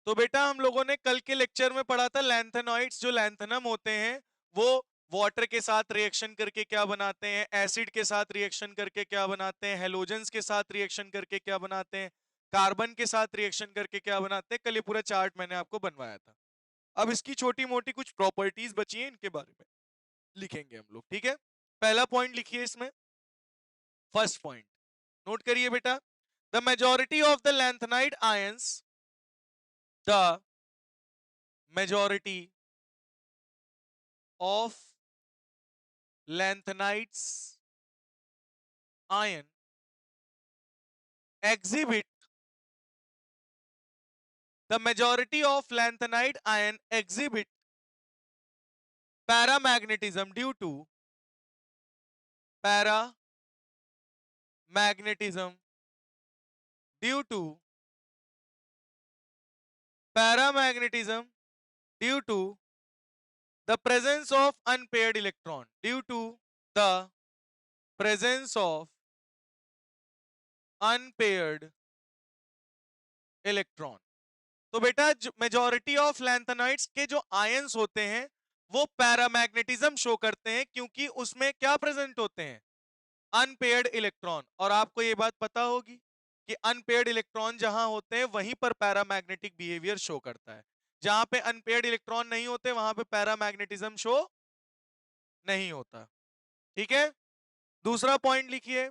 तो बेटा हम लोगों ने कल के लेक्चर में पढ़ा था लैंथेनॉइड्स, जो लैंथेनम होते हैं वो वाटर के साथ रिएक्शन करके क्या बनाते हैं, एसिड के साथ रिएक्शन करके क्या बनाते हैं, हेलोजेंस के साथ रिएक्शन करके क्या बनाते हैं, कार्बन के साथ रिएक्शन करके क्या बनाते हैं। कल ये पूरा चार्ट मैंने आपको बनवाया था। अब इसकी छोटी मोटी कुछ प्रॉपर्टीज बची हैं, इनके बारे में लिखेंगे हम लोग, ठीक है। पहला पॉइंट लिखिए इसमें, फर्स्ट पॉइंट नोट करिए बेटा। The majority of the lanthanide ions, the majority of lanthanides ion exhibit the majority of lanthanide ion exhibit paramagnetism due to paramagnetism due to paramagnetism due to the presence of unpaired electron, due to the presence of unpaired electron। तो बेटा majority of lanthanides के जो ions होते हैं वो paramagnetism show करते हैं, क्योंकि उसमें क्या प्रेजेंट होते हैं, अनपेयर्ड इलेक्ट्रॉन। और आपको ये बात पता होगी कि अनपेयर्ड इलेक्ट्रॉन जहां होते हैं वहीं पर पैरामैग्नेटिक बिहेवियर शो करता है। जहां पे अनपेयर्ड इलेक्ट्रॉन नहीं होते वहां पे पैरामैग्नेटिज्म शो नहीं होता, ठीक है। दूसरा पॉइंट लिखिए,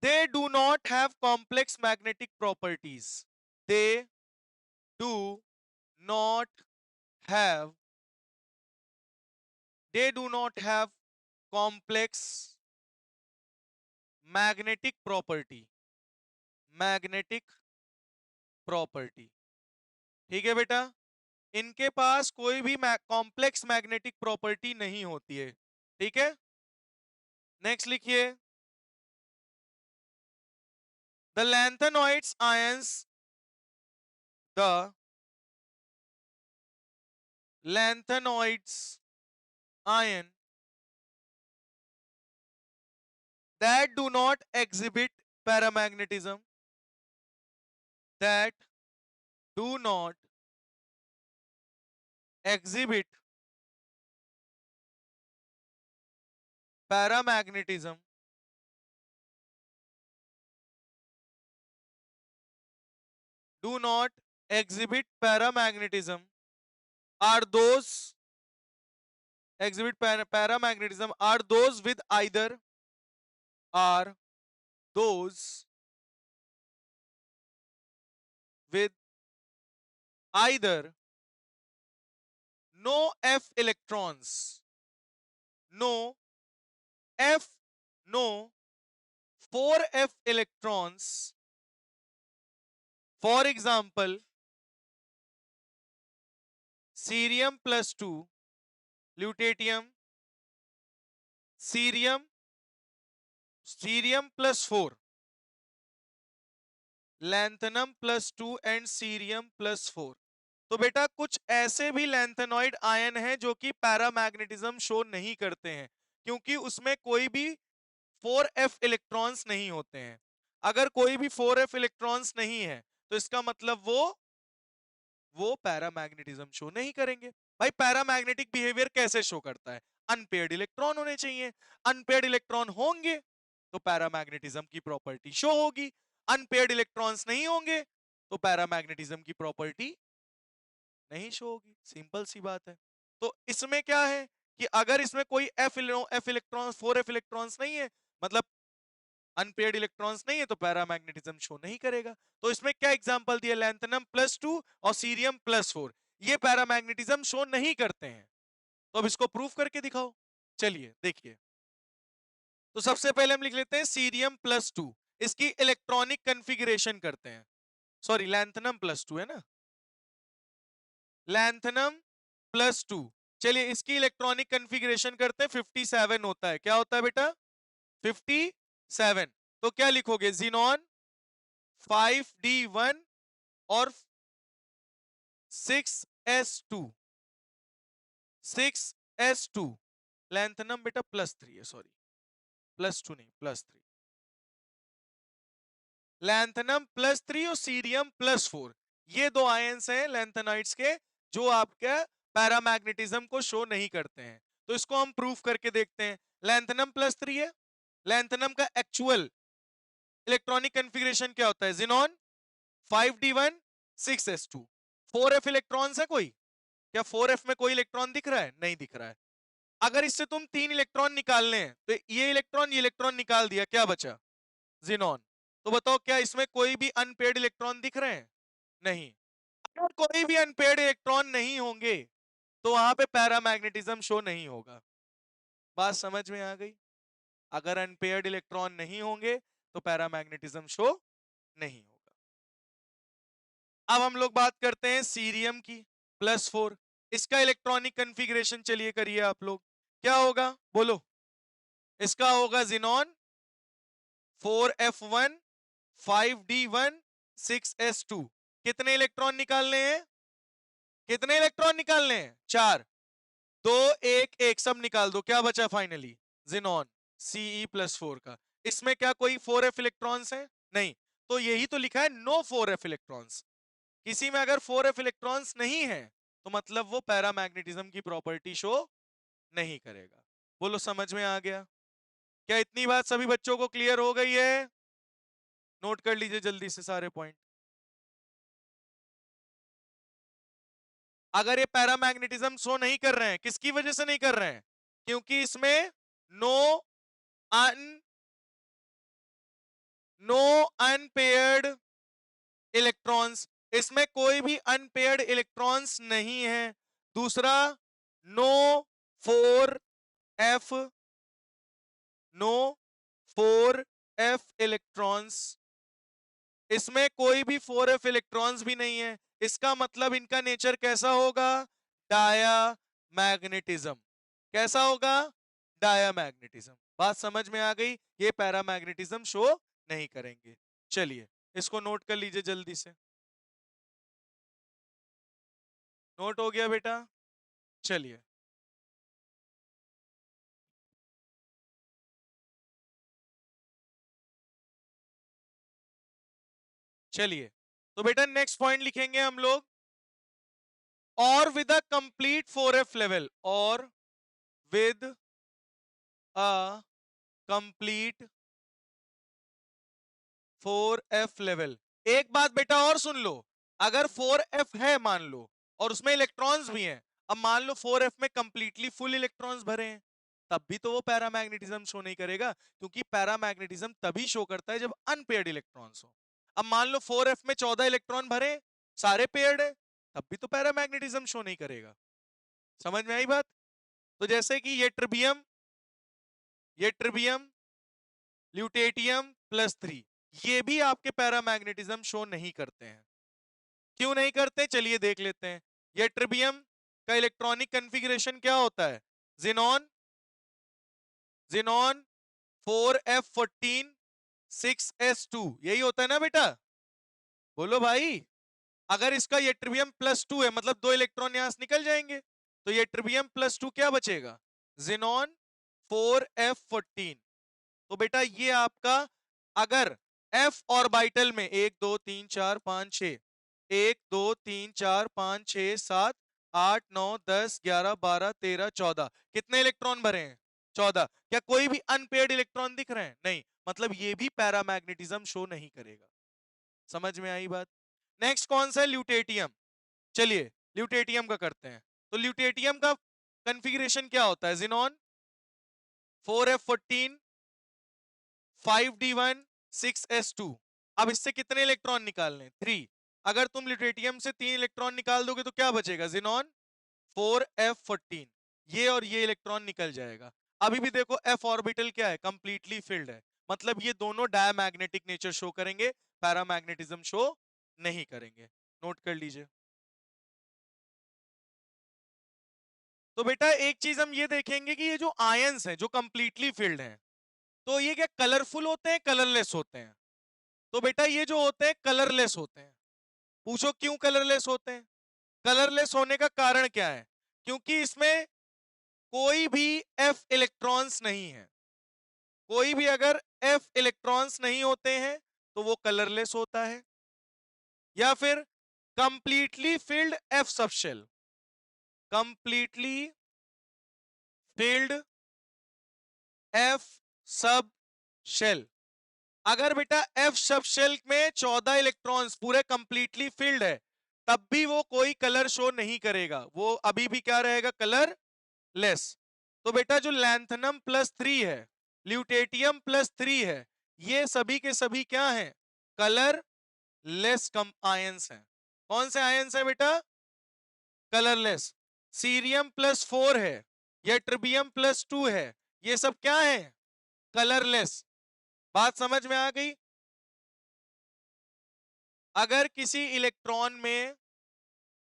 they do not have complex magnetic properties, they do not have they do not have complex magnetic property, magnetic property, ठीक है बेटा। इनके पास कोई भी कॉम्प्लेक्स मैग्नेटिक प्रॉपर्टी नहीं होती है, ठीक है। नेक्स्ट लिखिए, the lanthanoids ions, the lanthanoids ion that do not exhibit paramagnetism, that do not exhibit paramagnetism do not exhibit paramagnetism are those exhibit paramagnetism are those with either, are those with either no f electrons, no f, no 4f electrons, for example cerium plus 2, lutetium, cerium, cerium plus 4, lanthanum plus 2 and cerium plus 4। तो बेटा कुछ ऐसे भी lanthanoid ion हैं जो कि paramagnetism show नहीं करते हैं, क्योंकि उसमें कोई भी 4f इलेक्ट्रॉन्स नहीं होते हैं। अगर कोई भी 4f इलेक्ट्रॉन्स नहीं है तो इसका मतलब वो पैरामैग्नेटिज्म शो नहीं करेंगे। भाई पैरामैग्नेटिक बिहेवियर कैसे शो करता है, अनपेयर्ड इलेक्ट्रॉन होने चाहिए, अनपेयर्ड इलेक्ट्रॉन होंगे तो पैरामैग्नेटिज्म की प्रॉपर्टी शो होगी, अनपेयर्ड इलेक्ट्रॉन्स नहीं होंगे तो पैरामैग्नेटिज्म की प्रॉपर्टी नहीं शो होगी, सिंपल सी बात है। तो इसमें क्या है कि अगर इसमें कोई एफ इलेक्ट्रॉन्स 4f इलेक्ट्रॉन्स नहीं है, मतलब अनपेयर्ड इलेक्ट्रॉन्स नहीं है, तो पैरामैग्नेटिज्म शो नहीं करेगा। तो इसमें क्या एग्जांपल दिया, लैंथेनम प्लस 2 और सीरियम प्लस 4, ये पैरामैग्नेटिज्म शो नहीं करते हैं। तो अब इसको प्रूफ करके दिखाओ। चलिए देखिए, तो सबसे पहले हम लिख लेते हैं सीरियम प्लस 2, इसकी इलेक्ट्रॉनिक कन्फिगरेशन करते हैं। सॉरी लैंथेनम प्लस 2 है ना, लैंथेनम प्लस 2। चलिए इसकी इलेक्ट्रॉनिक कन्फिगरेशन करते हैं, 57 होता है। क्या होता है बेटा, 57। तो क्या लिखोगे, जीनॉन 5d1 और 6s2, 6s2। लैंथेनम बेटा +3 है, सॉरी +2 नहीं +3, लैंथनम +3 और सीरियम +4, ये दो आयंस हैं लैंथेनॉइड्स के जो आपके पैरामैग्नेटिज्म को शो नहीं करते हैं। तो इसको हम प्रूफ करके देखते हैं। लैंथनम +3 है, लैंथनम का एक्चुअल इलेक्ट्रॉनिक कन्फिग्रेशन क्या होता है? Xenon 5d1 6s2, 4f electrons है कोई? क्या 4f में कोई इलेक्ट्रॉन दिख रहा है? नहीं दिख रहा है। अगर इससे तुम 3 इलेक्ट्रॉन निकालने हैं तो ये इलेक्ट्रॉन निकाल दिया, क्या बचा? जिनॉन। तो बताओ क्या इसमें कोई भी अनपेयर्ड इलेक्ट्रॉन दिख रहे हैं? नहीं। अगर कोई भी अनपेयर्ड इलेक्ट्रॉन नहीं होंगे तो वहां पे पैरामैग्नेटिज्म शो नहीं होगा। बात समझ में आ गई? अगर अनपेयर्ड इलेक्ट्रॉन नहीं होंगे तो पैरामैग्नेटिज्म शो नहीं होगा। अब हम लोग बात करते हैं सीरियम की, +4। इसका इलेक्ट्रॉनिक कन्फिग्रेशन चलिए करिए आप लोग, क्या होगा बोलो? इसका होगा जिनॉन 4f1 5d1 6s2। कितने इलेक्ट्रॉन निकालने हैं? कितने इलेक्ट्रॉन निकालने हैं? 4। 2 1 1 सब निकाल दो, क्या बचा फाइनली? जिनॉन Ce+4 का। इसमें क्या कोई 4f इलेक्ट्रॉन्स हैं? नहीं। तो यही तो लिखा है नो 4f इलेक्ट्रॉन्स। किसी में अगर 4f इलेक्ट्रॉन्स नहीं है तो मतलब वो पैरामैग्नेटिज्म की प्रॉपर्टी शो नहीं करेगा। बोलो समझ में आ गया? क्या इतनी बात सभी बच्चों को क्लियर हो गई है? नोट कर लीजिए जल्दी से सारे पॉइंट। अगर ये पैरामैग्नेटिज्म शो नहीं कर रहे हैं, किसकी वजह से नहीं कर रहे हैं? क्योंकि इसमें नो अन नो अनपेयर्ड इलेक्ट्रॉन्स, इसमें कोई भी अनपेयर्ड इलेक्ट्रॉन्स नहीं है। दूसरा, no 4f no 4f electrons, इसमें कोई भी 4f इलेक्ट्रॉन्स भी नहीं है। इसका मतलब इनका नेचर कैसा होगा? Diamagnetism. कैसा होगा? Diamagnetism. बात समझ में आ गई? ये पैरामैग्नेटिज्म शो नहीं करेंगे। चलिए इसको नोट कर लीजिए जल्दी से। नोट हो गया बेटा? चलिए चलिए, तो बेटा नेक्स्ट पॉइंट लिखेंगे हम लोग, और with a complete 4f level, और with a complete 4f level. एक बात बेटा और सुन लो, अगर 4f है मान लो और उसमें इलेक्ट्रॉन्स भी हैं, अब मान लो 4f में कंप्लीटली फुल इलेक्ट्रॉन्स भरे हैं, तब भी तो वो पैरामैग्नेटिज्म शो नहीं करेगा, क्योंकि पैरामैग्नेटिज्म तभी शो करता है जब अनपेयर्ड इलेक्ट्रॉन्स हो। अब मान लो 4f में 14 इलेक्ट्रॉन भरे, सारे पेयर्ड है, तब भी तो पैरामैग्नेटिज्म शो नहीं करेगा। समझ में आई बात? तो जैसे कि ये ट्रिबियम ल्यूटेटियम +3, ये भी आपके पैरामैग्नेटिज्म शो नहीं करते हैं। क्यों नहीं करते? चलिए देख लेते हैं। ये ट्रिबियम का इलेक्ट्रॉनिक कन्फिग्रेशन क्या होता है? जिनॉन जिनॉन 4f14 6s2, यही होता है ना बेटा? बोलो भाई। अगर इसका ये ट्रिबियम +2 है मतलब 2 इलेक्ट्रॉन यहां से निकल जाएंगे, तो ये ट्रिबियम +2 क्या बचेगा? Xenon 4f14। तो बेटा ये आपका, अगर f ऑर्बिटल में 1 2 3 4 5 6, 1 2 3 4 5 6 7 8 9 10 11 12 13 14, कितने इलेक्ट्रॉन भरे हैं? 14। क्या कोई भी अनपेयर्ड इलेक्ट्रॉन दिख रहे हैं? नहीं, मतलब ये भी पैरामैग्नेटिज्म शो नहीं करेगा। समझ में आई बात? नेक्स्ट कौन सा है? ल्यूटेटियम। चलिए ल्यूटेटियम का करते हैं। तो ल्यूटेटियम का कन्फिग्रेशन क्या होता है? Xenon 4f14 5d1 6s2। अब इससे कितने इलेक्ट्रॉन निकालने? 3। अगर तुम ल्यूटेटियम से 3 इलेक्ट्रॉन निकाल दोगे तो क्या बचेगा? जिनॉन 4f14, ये और ये इलेक्ट्रॉन निकल जाएगा। अभी भी देखो f ऑर्बिटल क्या है? कंप्लीटली फिल्ड है, मतलब ये दोनों डायमैग्नेटिक नेचर शो करेंगे, पैरामैग्नेटिज्म शो नहीं करेंगे। नोट कर लीजिए। तो बेटा एक चीज हम ये देखेंगे कि ये जो आयंस हैं जो कंप्लीटली फिल्ड हैं, तो ये क्या कलरफुल होते हैं, कलरलेस होते हैं? तो बेटा ये जो होते हैं कलरलेस होते हैं। पूछो क्यों कलरलेस होते हैं? कलरलेस होने का कारण क्या है? क्योंकि इसमें कोई भी f इलेक्ट्रॉन्स नहीं है। कोई भी अगर f इलेक्ट्रॉन्स नहीं होते हैं तो वो कलरलेस होता है। या फिर completely filled F subshell, completely filled F subshell. अगर बेटा एफ सब शेल में 14 इलेक्ट्रॉन्स पूरे कंप्लीटली फिल्ड है, तब भी वो कोई कलर शो नहीं करेगा, वो अभी भी क्या रहेगा, कलर लेस। तो बेटा जो लैंथनम +3 है, ल्यूटेटियम +3 है, ये सभी के सभी क्या हैं, कलर लेस कम आयंस हैं। कौन से आयंस है बेटा, कलरलेस। सीरियम +4 है, या ट्रिबियम +2 है, ये सब क्या है, कलरलेस। बात समझ में आ गई। अगर किसी इलेक्ट्रॉन में,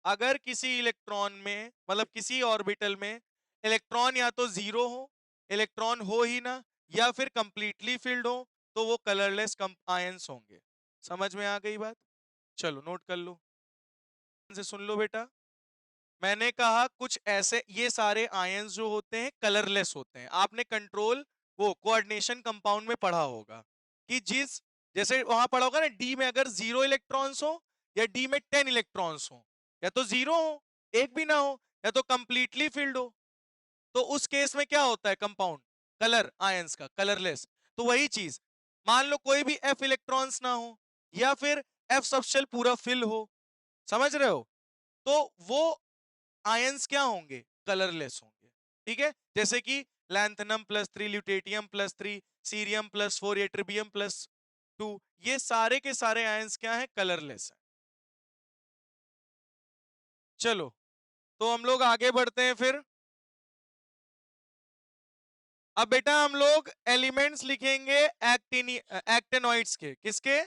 अगर किसी इलेक्ट्रॉन में मतलब किसी ऑर्बिटल में इलेक्ट्रॉन या तो जीरो हो, इलेक्ट्रॉन हो ही ना, या फिर कंप्लीटली फिल्ड हो, तो वो कलरलेस आयंस होंगे। समझ में आ गई बात। चलो नोट कर लो, से सुन लो बेटा। मैंने कहा कुछ ऐसे, ये सारे आयंस जो होते हैं कलरलेस होते हैं। आपने कंट्रोल वो कोऑर्डिनेशन कंपाउंड में पढ़ा होगा कि जिस, जैसे वहां पढ़ा होगा ना, डी में अगर 0 इलेक्ट्रॉन्स हो या डी में 10 इलेक्ट्रॉन्स हो, या तो 0 हो, एक भी ना हो, या तो कंप्लीटली फिल्ड हो, तो उस केस में क्या होता है कंपाउंड, कलर आयंस का कलरलेस। तो वही चीज, मान लो कोई भी एफ इलेक्ट्रॉन्स ना हो, या फिर एफ सबशेल पूरा फिल हो, समझ रहे हो, तो वो आयंस क्या होंगे, कलरलेस होंगे। ठीक है, जैसे कि लैंथनम +3, ल्यूटेटियम +3, सीरियम +4, या ट्रिबियम +2, ये सारे के सारे आयंस क्या है, कलरलेस है। चलो तो हम लोग आगे बढ़ते हैं फिर। अब बेटा हम लोग एलिमेंट्स लिखेंगे एक्टेनॉइड्स के, किसके,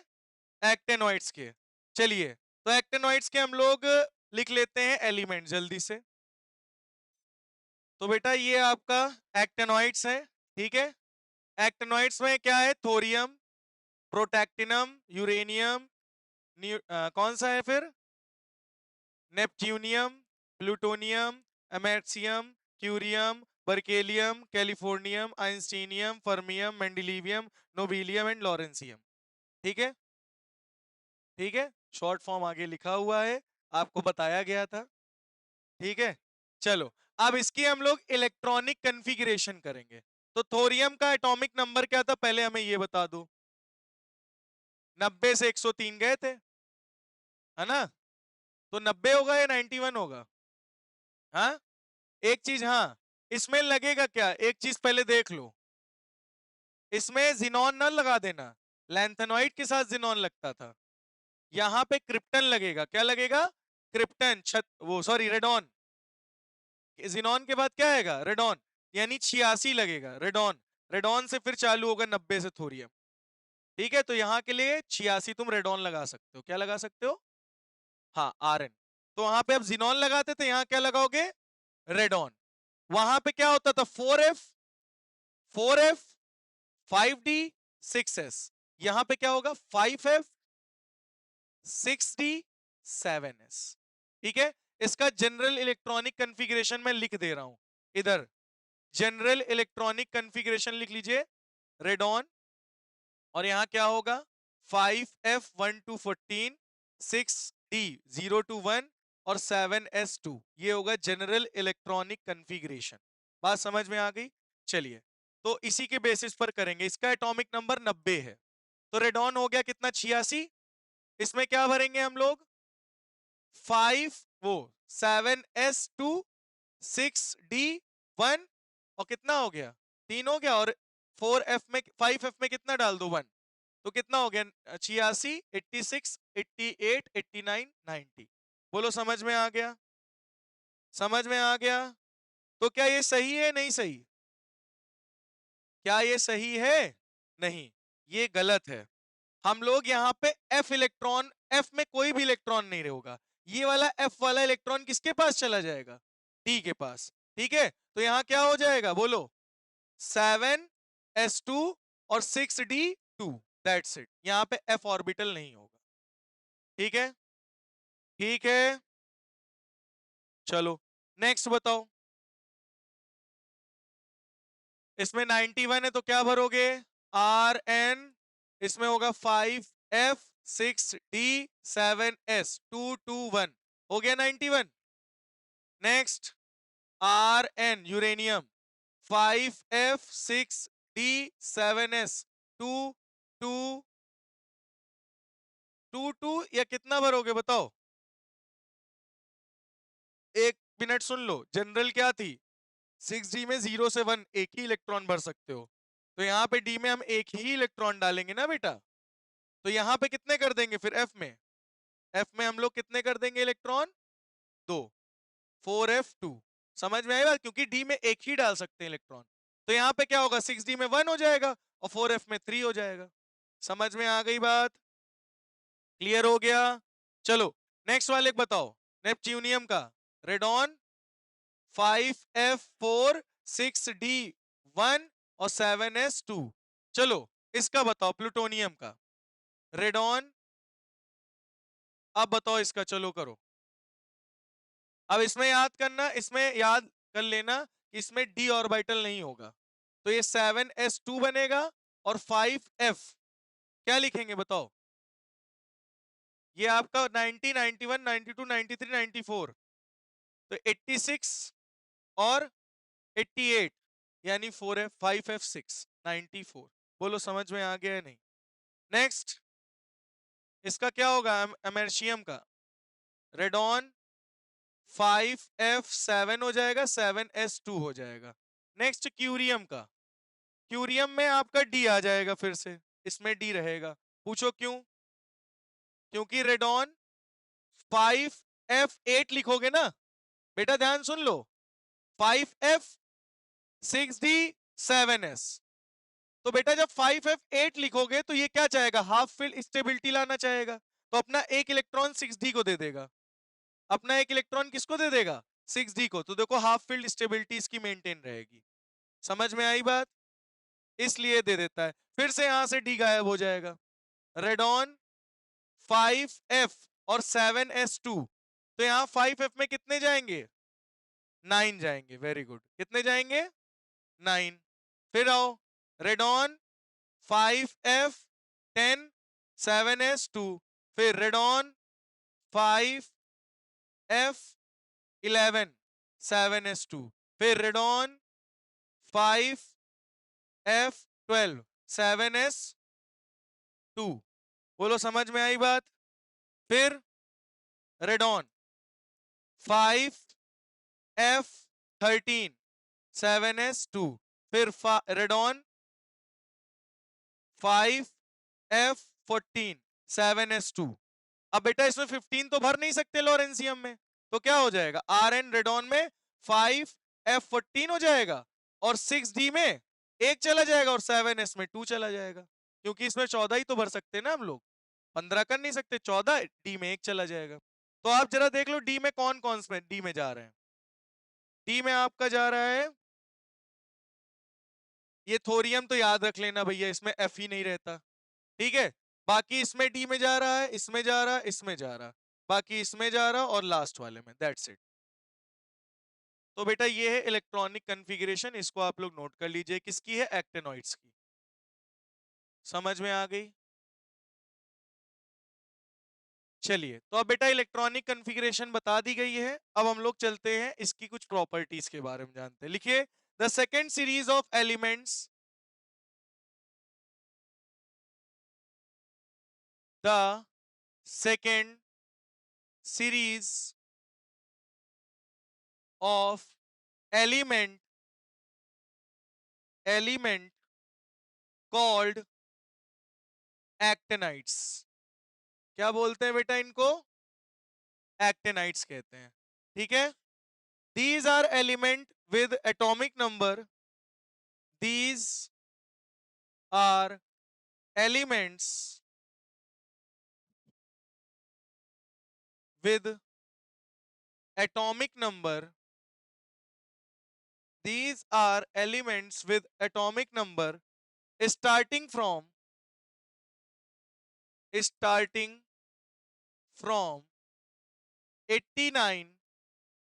एक्टेनॉइड्स के। चलिए, तो एक्टेनॉइड्स के हम लोग लिख लेते हैं एलिमेंट जल्दी से। तो बेटा ये आपका एक्टेनॉइड्स है, ठीक है। एक्टेनॉइड्स में क्या है, थोरियम, प्रोटैक्टिनम, यूरेनियम, कौन सा है फिर, neptunium, plutonium, americium, curium, berkelium, californium, einsteinium, fermium, mendelevium, nobelium and lawrencium. ठीक है, ठीक है, शॉर्ट फॉर्म आगे लिखा हुआ है, आपको बताया गया था। ठीक है, चलो अब इसकी हम लोग इलेक्ट्रॉनिक कन्फिगरेशन करेंगे। तो थोरियम का एटॉमिक नंबर क्या था, पहले हमें ये बता दो। 90 से 103 गए थे, है ना, तो 90 होगा या 91 होगा, हाँ। एक चीज, हाँ, इसमें लगेगा क्या, एक चीज पहले देख लो, इसमें जिनॉन ना लगा देना, लैंथेनॉइड के साथ जिनॉन लगता था, यहां पे क्रिप्टन लगेगा, क्या लगेगा, क्रिप्टन, वो सॉरी रेडॉन, जिनॉन के बाद क्या आएगा, रेडॉन, यानी 86 लगेगा रेडॉन। रेडॉन से फिर चालू होगा 90 से थोरियम। ठीक है, तो यहां के लिए 86 तुम रेडॉन लगा सकते हो, क्या लगा सकते हो, हाँ, आरएन। तो वहां पे अब जिनॉन लगाते थे, यहां क्या लगाओगे, रेडॉन। वहां पे क्या होता था, 4f, 4f, 5d, 6s, यहां पे क्या होगा, 5f, 6d, 7s। ठीक है, इसका जनरल इलेक्ट्रॉनिक कन्फिग्रेशन मैं लिख दे रहा हूं इधर, जनरल इलेक्ट्रॉनिक कन्फिग्रेशन लिख लीजिए, रेडॉन, और यहां क्या होगा, 5f 1 to 14, 6d 0 to 1, और 7s2, ये होगा जनरल इलेक्ट्रॉनिक कन्फिग्रेशन। बात समझ में आ गई। चलिए, तो इसी के बेसिस पर करेंगे। इसका एटॉमिक नंबर 90 है, तो रेडॉन हो गया कितना, 86। इसमें क्या भरेंगे हम लोग, 5 वो 7s2, 6d 1, और कितना हो गया, 3 हो गया, और 4f में, 5f में कितना डाल दो, 1, तो कितना हो गया, 86, 86, 88, 89, 90। बोलो समझ में आ गया, समझ में आ गया। तो क्या ये सही है, नहीं सही, क्या ये सही है, नहीं, ये गलत है। हम लोग यहाँ पे f इलेक्ट्रॉन, f में कोई भी इलेक्ट्रॉन नहीं होगा, ये वाला f वाला इलेक्ट्रॉन किसके पास चला जाएगा, d के पास। ठीक है, तो यहाँ क्या हो जाएगा, बोलो, 7s2 और 6d2, दैट्स इट, यहाँ पे f ऑर्बिटल नहीं होगा। ठीक है, ठीक है, चलो नेक्स्ट बताओ। इसमें 91 है तो क्या भरोगे, आर एन, इसमें होगा 5 F6D7S 221 हो गया 91। नेक्स्ट Rn यूरेनियम 5F6D7S 222 या कितना भरोगे बताओ? एक मिनट सुन लो, जनरल क्या थी? 6D में 0 से 1 एक ही इलेक्ट्रॉन भर सकते हो, तो यहाँ पे D में हम एक ही इलेक्ट्रॉन डालेंगे ना बेटा, तो यहाँ पे कितने कर देंगे फिर F में हम लोग कितने कर देंगे इलेक्ट्रॉन? 2, 4F2। समझ में आई बात? क्योंकि D में एक ही डाल सकते हैं इलेक्ट्रॉन, तो यहाँ पे क्या होगा? 6D में 1 हो जाएगा और 4F में 3 हो जाएगा। समझ में आ गई बात? क्लियर हो गया? चलो नेक्स्ट वाले बताओ, नेपच्यूनियम का रेडॉन 5F4 6D1 और 7S2। चलो इसका बताओ प्लूटोनियम का रेडॉन, अब बताओ इसका, चलो करो। अब इसमें याद करना, इसमें याद कर लेना कि इसमें d ऑर्बिटल नहीं होगा, तो ये 7s2 बनेगा और 5f क्या लिखेंगे बताओ? ये आपका 90, 91, 92, 93, 94, तो 86 और 88 यानी 4f 5f6 94। बोलो समझ में आ गया है नहीं? नेक्स्ट इसका क्या होगा? अमेरिशियम का रेडॉन 5F7 हो जाएगा, 7s2 हो जाएगा। नेक्स्ट क्यूरियम का, क्यूरियम में आपका D आ जाएगा, फिर से इसमें D रहेगा। पूछो क्यों? क्योंकि रेडॉन 5F8 लिखोगे ना बेटा, ध्यान सुन लो, 5F6D7S, तो बेटा जब 5F8 लिखोगे तो ये क्या चाहेगा? हाफ फील्ड स्टेबिलिटी लाना चाहेगा, तो अपना एक इलेक्ट्रॉन 6D को दे देगा। अपना एक इलेक्ट्रॉन किसको दे देगा? 6D को, तो देखो हाफ फील्ड स्टेबिलिटी इसकी मेंटेन रहेगी। समझ में आई बात? इसलिए दे देता है। फिर से यहां से D गायब हो जाएगा। रेडॉन 5F और 7s2, तो यहां 5F में कितने जाएंगे? 9 जाएंगे। वेरी गुड, कितने जाएंगे? 9। फिर आओ रेडॉन 5F10 7s2, फिर रेडॉन 5F11 7s2, फिर रेडॉन 5F12 7s2। बोलो समझ में आई बात? फिर रेडॉन 5F13 7s2, फिर रेडॉन 5F14 7s2। अब बेटा इसमें 15 तो भर नहीं सकते लॉरेंसियम में, तो क्या हो जाएगा? Rn रेडॉन में 5F14 हो जाएगा और 6D में एक चला जाएगा और 7s में 2 चला जाएगा, क्योंकि इसमें 14 ही तो भर सकते हैं ना हम लोग, 15 कर नहीं सकते। 14 D में एक चला जाएगा। तो आप जरा देख लो D में कौन कौन से D में जा रहे हैं। D में आपका जा रहा है ये थोरियम, तो याद रख लेना भैया, इसमें F ही नहीं रहता, ठीक है। बाकी इसमें D में जा रहा है, इसमें जा रहा है, इसमें जा रहा है, बाकी इसमें जा रहा और लास्ट वाले में, दैट्स इट। तो बेटा ये है इलेक्ट्रॉनिक कॉन्फ़िगरेशन, इसको आप लोग नोट कर लीजिए। किसकी है? एक्टिनॉइड्स की। समझ में आ गई? चलिए, तो अब बेटा इलेक्ट्रॉनिक कॉन्फ़िगरेशन बता दी गई है, अब हम लोग चलते हैं इसकी कुछ प्रॉपर्टीज के बारे में जानते हैं। लिखिए, the second series of elements, the second series of element called actinides. क्या बोलते हैं बेटा इनको? एक्टिनाइड्स कहते हैं, ठीक है। These are element with atomic number. These are elements with atomic number. These are elements with atomic number starting from 89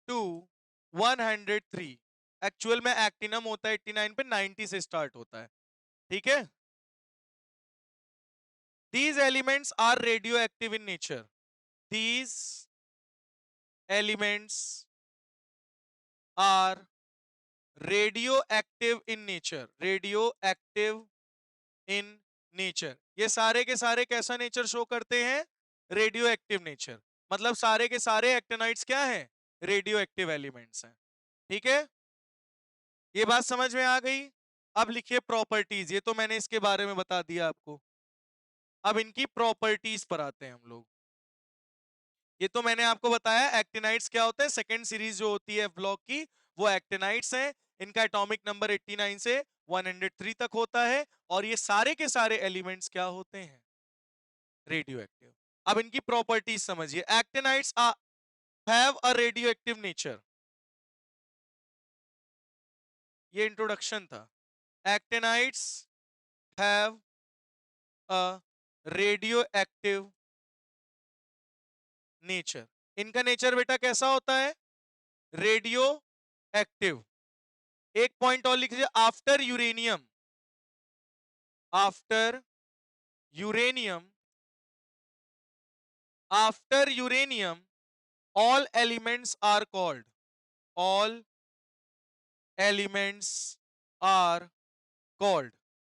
to 103। Actual में एक्टिनम होता है 89 पे, 90 से स्टार्ट होता है, ठीक है। these elements are radioactive in nature. These elements are radioactive in nature. Radioactive in nature. ये सारे के सारे कैसा नेचर शो करते हैं? Radio active nature. मतलब सारे के सारे एक्टिनाइड्स क्या हैं? रेडियो एक्टिव एलिमेंट्स हैं. ठीक है, ये बात समझ में आ गई. अब लिखिए प्रॉपर्टीज. ये तो मैंने इसके बारे में बता दिया आपको. अब इनकी प्रॉपर्टीज पर आते हैं हम लोग. ये तो मैंने आपको बताया एक्टिनाइड्स क्या होते हैं. सेकेंड सीरीज जो होती है ब्लॉक की वो एक्टिनाइड्स हैं. इनका एटॉमिक नंबर 89 से 103 तक होता है और ये सारे के सारे एलिमेंट्स क्या होते हैं? Radio active. अब इनकी प्रॉपर्टीज समझिए. Actinides have a radio active nature. ये इंट्रोडक्शन था. Actinides have a radio active nature. इनका नेचर बेटा कैसा होता है? Radio active. एक पॉइंट और लिख लीजिए. After uranium, after uranium, after uranium all elements are called, all elements are called.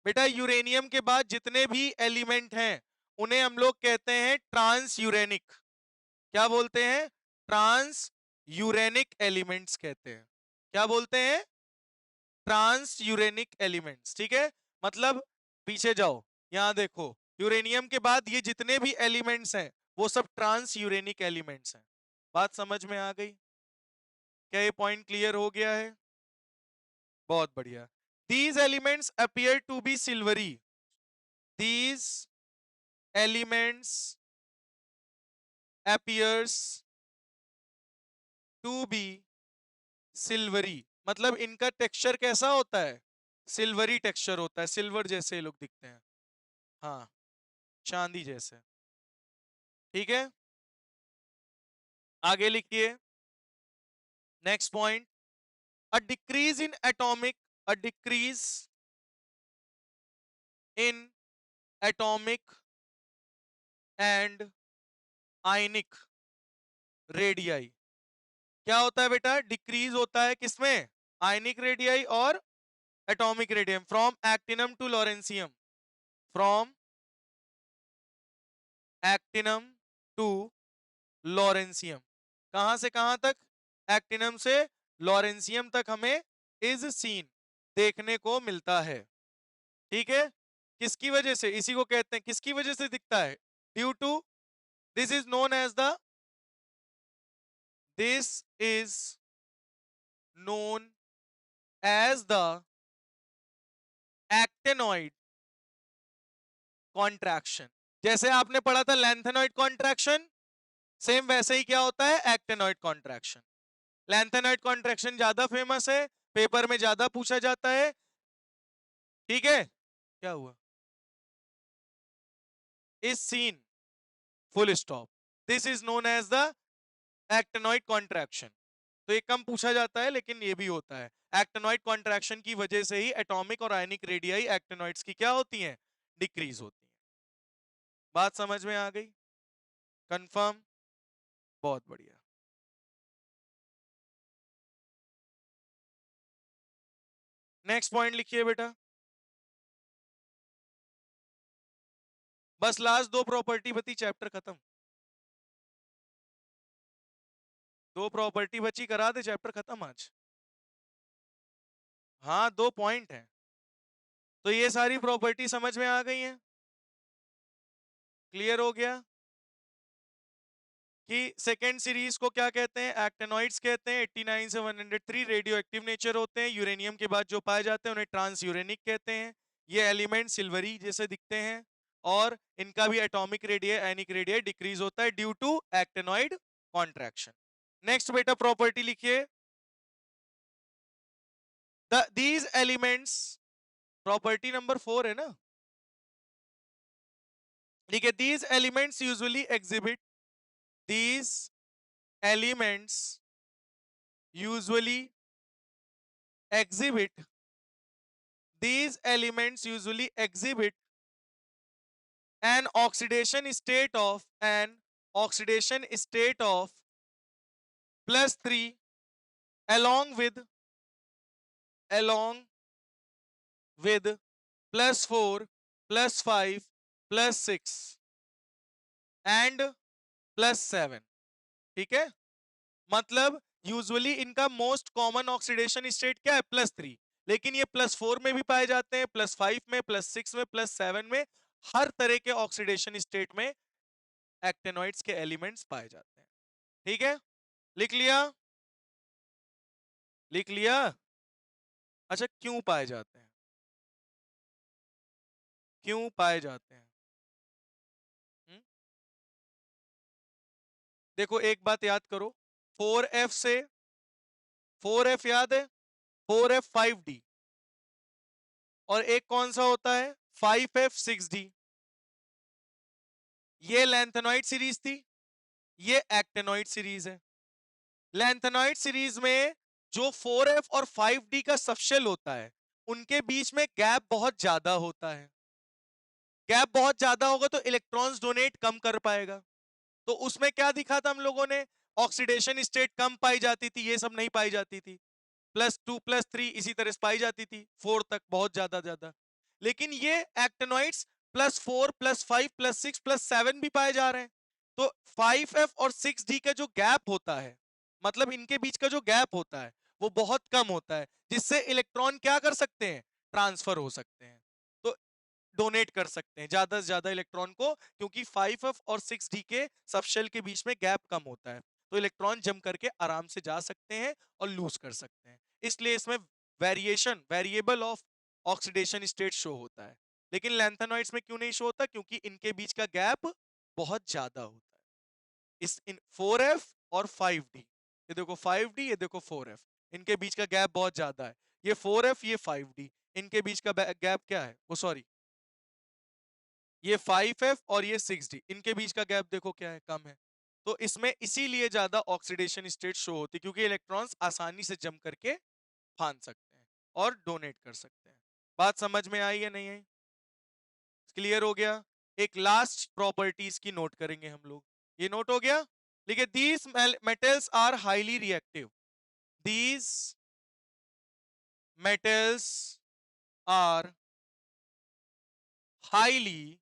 बेटा यूरेनियम के बाद जितने भी एलिमेंट हैं उन्हें हम लोग कहते हैं ट्रांस यूरेनिक. क्या बोलते हैं? ट्रांस यूरेनिक एलिमेंट्स कहते हैं. क्या बोलते हैं? Transuranic elements. ठीक है, मतलब पीछे जाओ, यहां देखो. यूरेनियम के बाद ये जितने भी एलिमेंट्स हैं वो सब ट्रांस यूरेनिक एलिमेंट्स हैं. बात समझ में आ गई? क्या ये पॉइंट क्लियर हो गया है? बहुत बढ़िया. These elements appear to be silvery. These elements appears to be silvery. मतलब इनका टेक्सचर कैसा होता है? सिल्वरी टेक्सचर होता है. सिल्वर जैसे ये लोग दिखते हैं. हाँ, चांदी जैसे. ठीक है, आगे लिखिए. Next point. A decrease in atomic, a decrease in atomic and ionic radii. क्या होता है बेटा? डिक्रीज होता है किसमें? आयनिक रेडियाई और atomic radium. From actinium to lawrencium, from actinium to lawrencium. कहां से कहां तक? एक्टिनम से लॉरेंसियम तक हमें इज सीन देखने को मिलता है. ठीक है, किसकी वजह से? इसी को कहते हैं किसकी वजह से दिखता है? Due to, this is known as the, this is known as the actinoid contraction. जैसे आपने पढ़ा था लैंथेनॉइड कॉन्ट्रैक्शन, सेम वैसे ही क्या होता है? Actinoid contraction. लैंथेनॉइड कॉन्ट्रैक्शन ज्यादा फेमस है, पेपर में ज्यादा पूछा जाता है. ठीक है, क्या हुआ? Is seen, full stop. This is known as the actinoid contraction. तो ये कम पूछा जाता है लेकिन ये भी होता है. एक्टेनॉइड कॉन्ट्रैक्शन की वजह से ही एटॉमिक और आयनिक रेडियाई एक्टेनॉइड्स की क्या होती हैं? डिक्रीज होती हैं. बात समझ में आ गई? कंफर्म? बहुत बढ़िया. नेक्स्ट पॉइंट लिखिए बेटा. बस लास्ट दो प्रॉपर्टी बची, चैप्टर खत्म. दो प्रॉपर्टी बची, करा दे चैप्टर खत्म आज. हाँ, दो पॉइंट हैं. तो ये सारी प्रॉपर्टी समझ में आ गई हैं? क्लियर हो गया कि सेकेंड सीरीज को क्या कहते हैं? एक्टेनॉइड्स कहते हैं. 89 से 103 रेडियो एक्टिव नेचर होते हैं. यूरेनियम के बाद जो पाए जाते हैं उन्हें ट्रांस यूरेनिक कहते हैं. ये एलिमेंट सिल्वरी जैसे दिखते हैं और इनका भी atomic radius ionic radius decrease होता है due to actinoid contraction. Next बेटा प्रॉपर्टी लिखिए. दीज एलिमेंट्स, प्रॉपर्टी नंबर 4 है ना. देखिए, these elements usually exhibit, these elements usually exhibit, these elements usually exhibit an oxidation state of +3 along with +4 +5 +6 and +7। ठीक है, मतलब यूजुअली इनका मोस्ट कॉमन ऑक्सीडेशन स्टेट क्या है, +3, लेकिन ये +4 में भी पाए जाते हैं, +5 में, +6 में, +7 में, हर तरह के ऑक्सीडेशन स्टेट में एक्टेनॉइड्स के एलिमेंट्स पाए जाते हैं। ठीक है, लिख लिया, लिख लिया। अच्छा, क्यों पाए जाते हैं, क्यों पाए जाते हैं? हुँ? देखो एक बात याद करो, 4F से 4F याद है, 4F 5D, और एक कौन सा होता है 5F 6D। ये लैंथेनॉइड सीरीज थी, ये एक्टेनॉइड सीरीज है। लैंथेनॉइड सीरीज में जो 4F और 5D का सबशेल होता है, उनके बीच में गैप बहुत ज्यादा होता है। गैप बहुत ज्यादा होगा तो इलेक्ट्रॉन्स डोनेट कम कर पाएगा। तो उसमें क्या दिखा था हम लोगों ने, ऑक्सीडेशन स्टेट कम पाई जाती थी, ये सब नहीं पाई जाती थी। +2 +3 इसी तरह से पाई जाती थी, 4 तक बहुत ज्यादा ज्यादा। लेकिन ये एक्टेनॉइड्स +4 +5 +6 +7 भी पाए जा रहे हैं। तो 5F और 6D का जो गैप होता है, मतलब इनके बीच का जो गैप होता है वो बहुत कम होता है, जिससे इलेक्ट्रॉन क्या कर सकते हैं, ट्रांसफर हो सकते हैं, तो डोनेट कर सकते हैं ज्यादा से ज्यादा इलेक्ट्रॉन को, क्योंकि 5F और 6D के सबशेल के बीच में गैप कम होता है, तो इलेक्ट्रॉन जम करके आराम से जा सकते हैं और लूज कर सकते हैं। इसलिए इसमें variable of oxidation state show होता है। लेकिन लैंथेनॉइड्स में क्यों नहीं शो होता, क्योंकि इनके बीच का गैप बहुत ज्यादा होता है। इस इन 4F और 5D, ये देखो 5D, ये देखो 4F, इनके बीच का गैप बहुत ज्यादा है। ये 4F, ये 5D, इनके बीच का गैप क्या है, वो सॉरी, ये 5F और ये 6D, इनके बीच का गैप देखो क्या है, कम है। तो इसमें इसीलिए ज्यादा ऑक्सीडेशन स्टेट शो होती है, क्योंकि इलेक्ट्रॉन्स आसानी से जम करके फांद सकते हैं और डोनेट कर सकते हैं। बात समझ में आई या नहीं आई, क्लियर हो गया? एक लास्ट प्रॉपर्टीज की नोट करेंगे हम लोग, ये नोट हो गया? देखिए, these metals are highly reactive, these metals are highly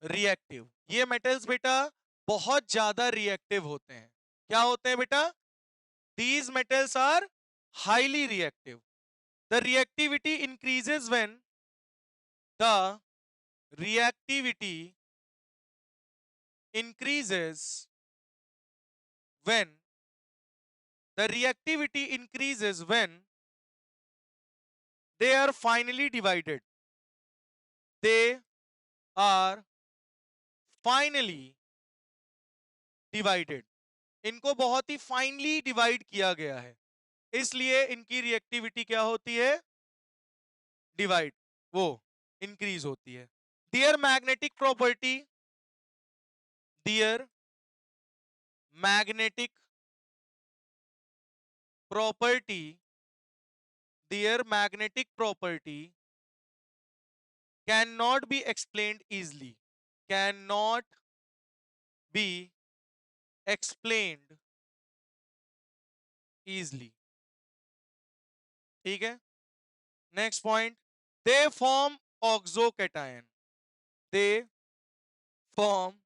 reactive. ये मेटल्स बेटा बहुत ज्यादा रिएक्टिव होते हैं। क्या होते हैं बेटा? These metals are highly reactive. The reactivity increases when the reactivity increases when the reactivity increases when they are finally divided, they are finally divided। इनको बहुत ही फाइनली डिवाइड किया गया है, इसलिए इनकी रिएक्टिविटी क्या होती है, डिवाइड, वो इंक्रीज होती है। Their magnetic property, their magnetic property, their magnetic property cannot be explained easily, cannot be explained easily। ठीक है, next point, they form oxocation, they form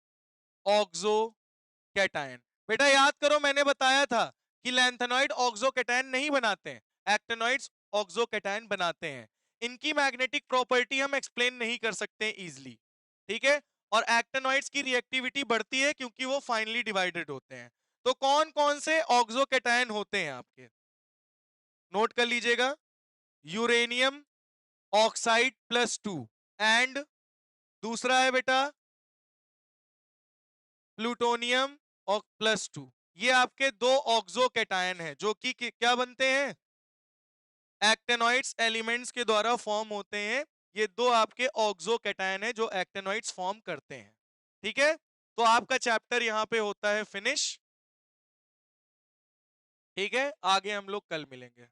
oxocation. बेटा याद करो, मैंने बताया था कि लैंथेनॉइड ऑक्सोकैटायन नहीं बनाते हैं, एक्टिनॉइड्स ऑक्सोकैटायन बनाते हैं। इनकी मैग्नेटिक प्रॉपर्टी हम एक्सप्लेन नहीं कर सकते इजीली, ठीक है, और एक्टिनॉइड्स की रिएक्टिविटी बढ़ती है क्योंकि वो फाइनली डिवाइडेड होते हैं। तो कौन कौन से ऑक्सोकैटायन होते हैं आपके, नोट कर लीजिएगा, यूरेनियम ऑक्साइड +2 एंड दूसरा है बेटा प्लूटोनियम और +2। ये आपके दो ऑक्सोकैटायन हैं जो कि क्या बनते हैं, एक्टेनॉइड्स एलिमेंट्स के द्वारा फॉर्म होते हैं। ये दो आपके ऑक्सोकैटायन हैं जो एक्टेनॉइड्स फॉर्म करते हैं। ठीक है, तो आपका चैप्टर यहां पे होता है फिनिश। ठीक है, आगे हम लोग कल मिलेंगे।